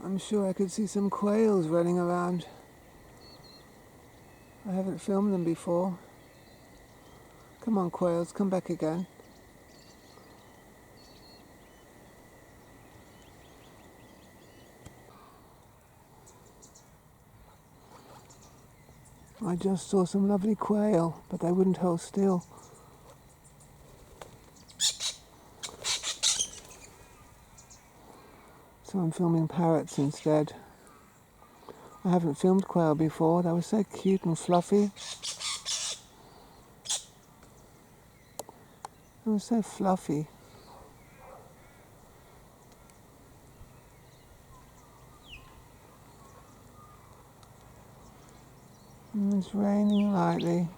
I'm sure I could see some quails running around. I haven't filmed them before. Come on, quails, come back again. I just saw some lovely quail, but they wouldn't hold still. So I'm filming parrots instead. I haven't filmed quail before. They were so cute and fluffy. They were so fluffy. And it's raining lightly.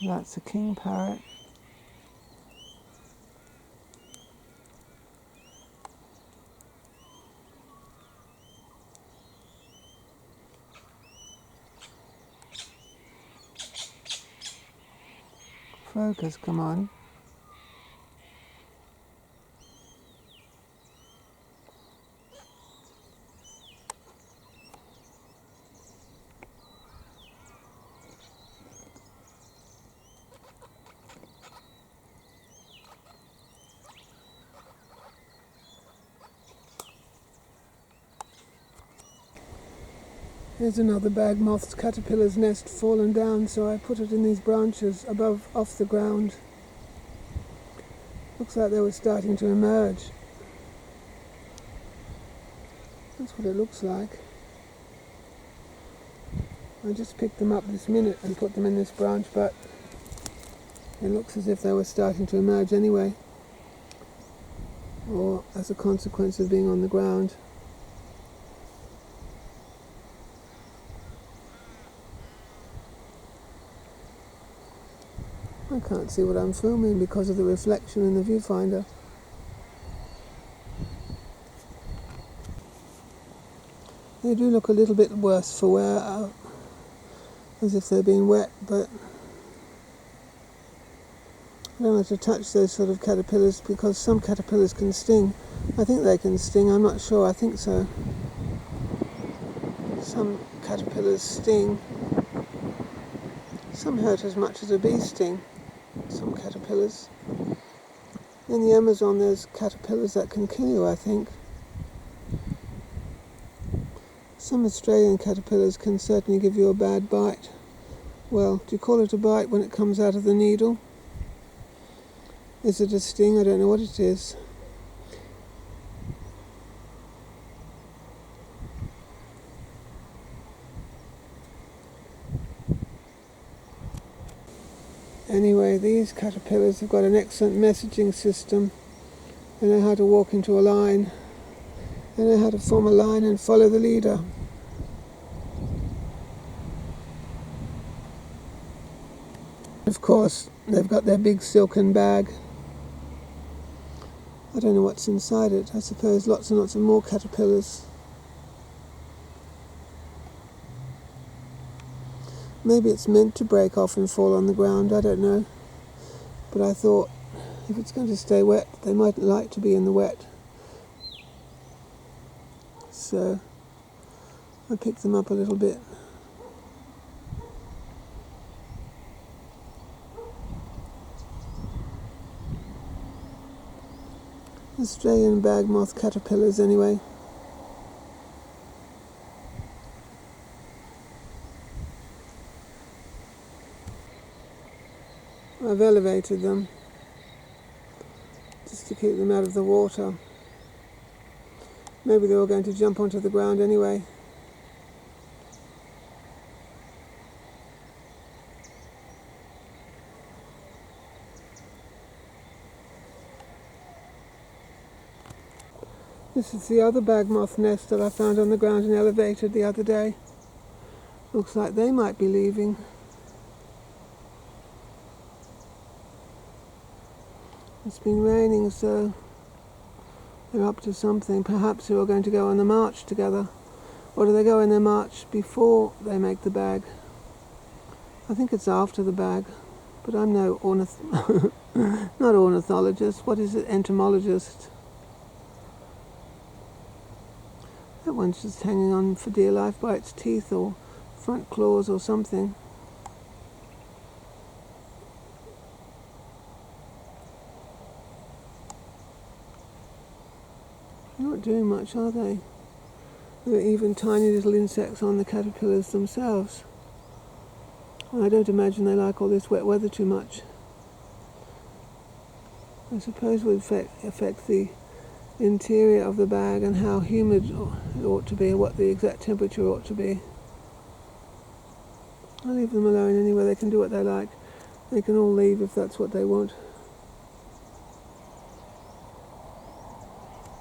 That's a king parrot. Focus, come on. Here's another bag moth's caterpillar's nest fallen down, so I put it in these branches above, off the ground. Looks like they were starting to emerge. That's what it looks like. I just picked them up this minute and put them in this branch, but it looks as if they were starting to emerge anyway, or as a consequence of being on the ground. I can't see what I'm filming because of the reflection in the viewfinder. They do look a little bit worse for wear, as if they're being wet, but I don't like to touch those sort of caterpillars because some caterpillars can sting. I think they can sting, I'm not sure, I think so. Some caterpillars sting. Some hurt as much as a bee sting, some caterpillars. In the Amazon there's caterpillars that can kill you, I think. Some Australian caterpillars can certainly give you a bad bite. Well, do you call it a bite when it comes out of the needle? Is it a sting? I don't know what it is. Anyway, these caterpillars have got an excellent messaging system. They know how to walk into a line. They know how to form a line and follow the leader. Of course, they've got their big silken bag. I don't know what's inside it. I suppose lots and lots of more caterpillars. Maybe it's meant to break off and fall on the ground, I don't know. But I thought, if it's going to stay wet, they mightn't like to be in the wet. So I picked them up a little bit. Australian bag moth caterpillars anyway. I've elevated them just to keep them out of the water. Maybe they were going to jump onto the ground anyway. This is the other bag moth nest that I found on the ground and elevated the other day. Looks like they might be leaving. It's been raining, so they're up to something. Perhaps they're all going to go on the march together. Or do they go on their march before they make the bag? I think it's after the bag, But I'm no not ornithologist. What is it? Entomologist. That one's just hanging on for dear life by its teeth or front claws or something. They're not doing much, are they? There are even tiny little insects on the caterpillars themselves. And I don't imagine they like all this wet weather too much. I suppose it would affect the interior of the bag and how humid it ought to be, what the exact temperature ought to be. I'll leave them alone anyway. They can do what they like. They can all leave if that's what they want.